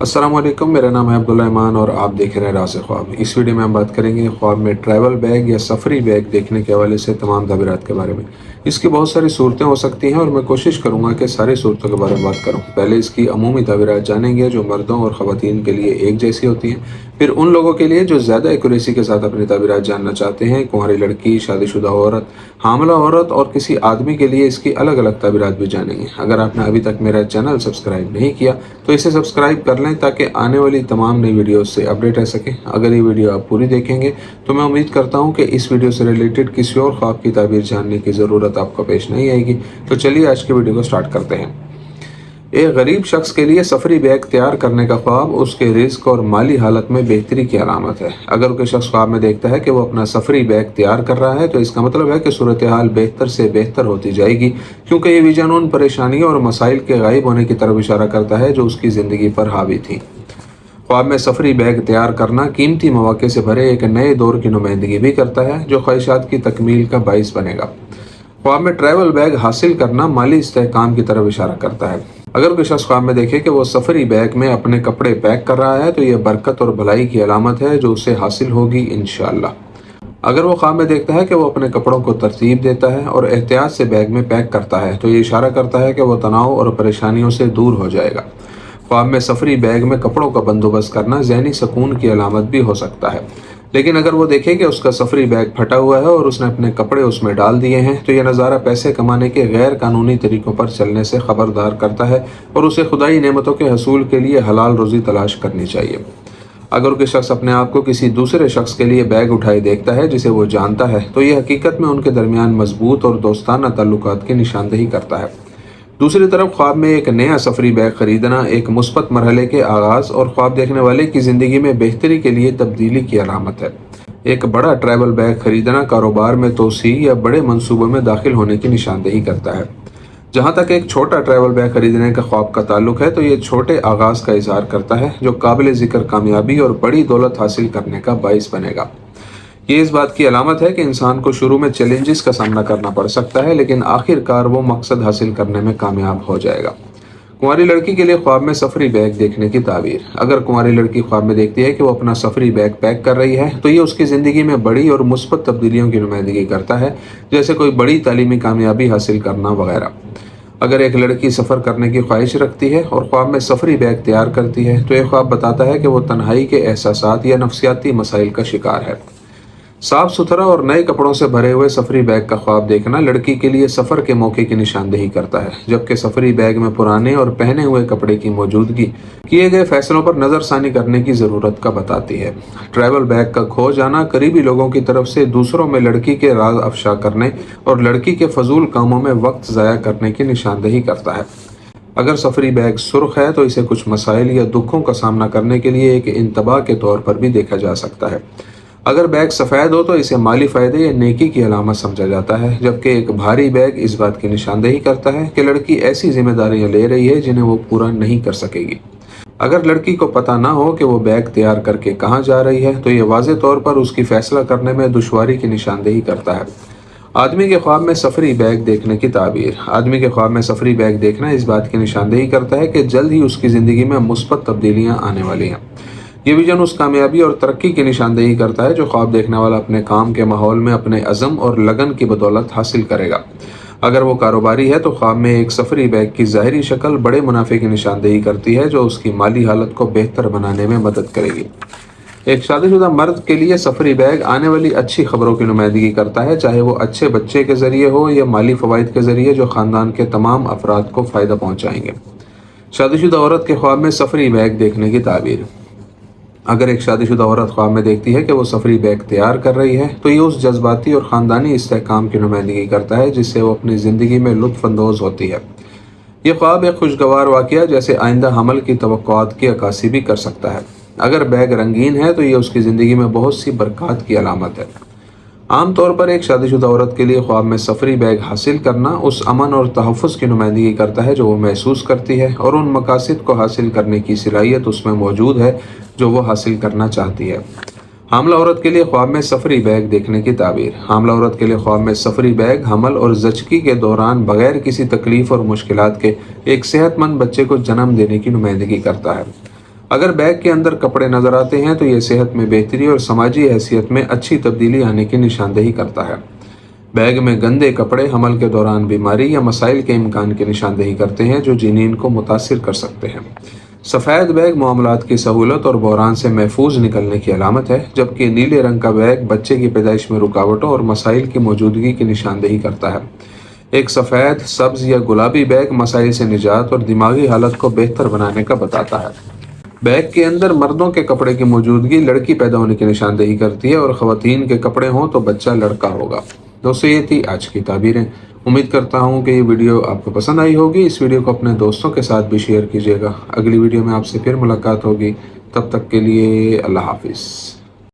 अस्सलाम वालेकुम, मेरा नाम है अब्दुल्ला ईमान और आप देख रहे हैं राज़ ख्वाब। इस वीडियो में हम बात करेंगे ख्वाब में ट्रैवल बैग या सफ़री बैग देखने के हवाले से तमाम तबीरात के बारे में। इसकी बहुत सारी सूरतें हो सकती हैं और मैं कोशिश करूंगा कि सारी सूरतों के बारे में बात करूं। पहले इसकी अमूमी तबीरात जानेंगे जो मर्दों और ख़वातीन के लिए एक जैसी होती हैं, फिर उन लोगों के लिए जो ज़्यादा एक्यूरेसी के साथ अपनी तबीरात जानना चाहते हैं, कुंवारी लड़की, शादीशुदा औरत, हामला औरत और किसी आदमी के लिए इसकी अलग अलग तबीरात भी जानेंगे। अगर आपने अभी तक मेरा चैनल सब्सक्राइब नहीं किया तो इसे सब्सक्राइब कर लें ताकि आने वाली तमाम नई वीडियोस से अपडेट रह सकें। अगर ये वीडियो आप पूरी देखेंगे तो मैं उम्मीद करता हूं कि इस वीडियो से रिलेटेड किसी और ख्वाब की ताबीर जानने की ज़रूरत आपको पेश नहीं आएगी। तो चलिए आज की वीडियो को स्टार्ट करते हैं। एक गरीब शख्स के लिए सफरी बैग तैयार करने का ख्वाब उसके रिस्क और माली हालत में बेहतरी की अलामत है। अगर कोई शख्स ख्वाब में देखता है कि वो अपना सफरी बैग तैयार कर रहा है तो इसका मतलब है कि सूरत हाल बेहतर से बेहतर होती जाएगी, क्योंकि ये विजन उन परेशानियों और मसाइल के गायब होने की तरफ इशारा करता है जो उसकी ज़िंदगी पर हावी थी। ख्वाब में सफरी बैग तैयार करना कीमती मौके से भरे एक नए दौर की नुमाइंदगी भी करता है जो ख्वाहिशात की तकमील का बाइस बनेगा। ख्वाब में ट्रैवल बैग हासिल करना माली इस्तेहकाम की तरफ इशारा करता है। अगर कोई शख्स ख्वाब में देखे कि वो सफरी बैग में अपने कपड़े पैक कर रहा है तो यह बरकत और भलाई की अलामत है जो उसे हासिल होगी इंशाअल्लाह। अगर वो ख्वाब में देखता है कि वो अपने कपड़ों को तरतीब देता है और एहतियात से बैग में पैक करता है तो ये इशारा करता है कि वो तनाव और परेशानियों से दूर हो जाएगा। ख्वाब में सफरी बैग में कपड़ों का बंदोबस्त करना ज़हनी सुकून की अलामत भी हो सकता है। लेकिन अगर वो देखे कि उसका सफरी बैग फटा हुआ है और उसने अपने कपड़े उसमें डाल दिए हैं तो यह नज़ारा पैसे कमाने के गैर कानूनी तरीक़ों पर चलने से खबरदार करता है और उसे खुदाई नेमतों के हसूल के लिए हलाल रोज़ी तलाश करनी चाहिए। अगर कोई शख्स अपने आप को किसी दूसरे शख्स के लिए बैग उठाए देखता है जिसे वो जानता है तो यह हकीकत में उनके दरमियान मजबूत और दोस्ताना ताल्लुकात की निशानदही करता है। दूसरी तरफ ख्वाब में एक नया सफरी बैग खरीदना एक मुस्बत मरहले के आगाज़ और ख्वाब देखने वाले की ज़िंदगी में बेहतरी के लिए तब्दीली की अलामत है। एक बड़ा ट्रैवल बैग खरीदना कारोबार में तोसी या बड़े मंसूबों में दाखिल होने की निशानदही करता है। जहाँ तक एक छोटा ट्रैवल बैग खरीदने का ख्वाब का ताल्लुक है तो ये छोटे आगाज़ का इज़हार करता है जो काबिल ज़िक्र कामयाबी और बड़ी दौलत हासिल करने का बाइस बनेगा। ये इस बात की अलामत है कि इंसान को शुरू में चैलेंजेस का सामना करना पड़ सकता है लेकिन आखिरकार वो मकसद हासिल करने में कामयाब हो जाएगा। कुंवारी लड़की के लिए ख्वाब में सफरी बैग देखने की ताबीर। अगर कुंवारी लड़की ख्वाब में देखती है कि वो अपना सफरी बैग पैक कर रही है तो ये उसकी ज़िंदगी में बड़ी और मुस्बत तब्दीलियों की नुमाइंदगी करता है, जैसे कोई बड़ी तालीमी कामयाबी हासिल करना वगैरह। अगर एक लड़की सफ़र करने की ख्वाहिश रखती है और ख्वाब में सफरी बैग तैयार करती है तो यह ख्वाब बताता है कि वो तन्हाई के एहसासात या नफ्सियाती मसाइल का शिकार है। साफ सुथरा और नए कपड़ों से भरे हुए सफरी बैग का ख्वाब देखना लड़की के लिए सफ़र के मौके की निशानदेही करता है, जबकि सफरी बैग में पुराने और पहने हुए कपड़े की मौजूदगी किए गए फैसलों पर नज़रसानी करने की ज़रूरत का बताती है। ट्रैवल बैग का खो जाना करीबी लोगों की तरफ से दूसरों में लड़की के राज अफशा करने और लड़की के फजूल कामों में वक्त ज़ाया करने की निशानदेही करता है। अगर सफरी बैग सुर्ख है तो इसे कुछ मसाइल या दुखों का सामना करने के लिए एक इंतबाह के तौर पर भी देखा जा सकता है। अगर बैग सफ़ेद हो तो इसे माली फ़ायदे या नेकी की अलामत समझा जाता है, जबकि एक भारी बैग इस बात की निशानदेही करता है कि लड़की ऐसी जिम्मेदारियां ले रही है जिन्हें वो पूरा नहीं कर सकेगी। अगर लड़की को पता ना हो कि वो बैग तैयार करके कहाँ जा रही है तो ये वाज़े तौर पर उसकी फ़ैसला करने में दुश्वारी की निशानदेही करता है। आदमी के ख्वाब में सफरी बैग देखने की ताबीर। आदमी के ख्वाब में सफरी बैग देखना इस बात की निशानदेही करता है कि जल्द ही उसकी ज़िंदगी में मुस्बत तब्दीलियाँ आने वाली हैं। ये विजन उस कामयाबी और तरक्की की निशानदेही करता है जो ख्वाब देखने वाला अपने काम के माहौल में अपने अज़म और लगन की बदौलत हासिल करेगा। अगर वो कारोबारी है तो ख्वाब में एक सफरी बैग की ज़ाहिरी शक्ल बड़े मुनाफे की निशानदेही करती है जो उसकी माली हालत को बेहतर बनाने में मदद करेगी। एक शादीशुदा मर्द के लिए सफरी बैग आने वाली अच्छी खबरों की नुमाइंदगी करता है, चाहे वो अच्छे बच्चे के ज़रिए हो या माली फ़वाइद के ज़रिए जो ख़ानदान के तमाम अफराद को फ़ायदा पहुँचाएंगे। शादीशुदा औरत के ख्वाब में सफरी बैग देखने की ताबीर। अगर एक शादीशुदा औरत ख्वाब में देखती है कि वो सफरी बैग तैयार कर रही है तो ये उस जज्बाती और ख़ानदानी इस्तेहकाम की नुमाइंदगी करता है जिससे वो अपनी ज़िंदगी में लुत्फ़ अंदोज़ होती है। ये ख्वाब एक खुशगवार वाक़या जैसे आइंदा हमल की तवक्कुआत की अक्कासी भी कर सकता है। अगर बैग रंगीन है तो ये उसकी ज़िंदगी में बहुत सी बरक़ात की अलामत है। आम तौर पर एक शादीशुदा औरत के लिए ख्वाब में सफरी बैग हासिल करना उस अमन और तहफ़्फ़ुज़ की नुमाइंदगी करता है जो वो महसूस करती है और उन मकासद को हासिल करने की सलाहियत उसमें मौजूद है जो वो हासिल करना चाहती है। हामला औरत के लिए ख्वाब में सफरी बैग देखने की ताबीर। हामला औरत के लिए ख्वाब में सफरी बैग हमल और ज़चकी के दौरान बगैर किसी तकलीफ़ और मुश्किलात के एक सेहतमंद बच्चे को जन्म देने की नुमाइंदगी करता है। अगर बैग के अंदर कपड़े नजर आते हैं तो ये सेहत में बेहतरी और समाजी हैसियत में अच्छी तब्दीली आने की निशानदेही करता है। बैग में गंदे कपड़े हमल के दौरान बीमारी या मसाइल के इम्कान की निशानदेही करते हैं जो जिनीन को मुतासिर कर सकते हैं। सफ़ेद बैग मामलात की सहूलत और बहरान से महफूज निकलने की अलामत है, जबकि नीले रंग का बैग बच्चे की पैदाइश में रुकावटों और मसाइल की मौजूदगी की निशानदेही करता है। एक सफ़ेद, सब्ज़ या गुलाबी बैग मसाइल से निजात और दिमागी हालत को बेहतर बनाने का बताता है। बैग के अंदर मर्दों के कपड़े की मौजूदगी लड़की पैदा होने की निशानदेही करती है और ख़वातीन के कपड़े हों तो बच्चा लड़का होगा। दोस्तों, ये थी आज की ताबीरें। उम्मीद करता हूँ कि ये वीडियो आपको पसंद आई होगी। इस वीडियो को अपने दोस्तों के साथ भी शेयर कीजिएगा। अगली वीडियो में आपसे फिर मुलाकात होगी। तब तक के लिए अल्लाह हाफिज़।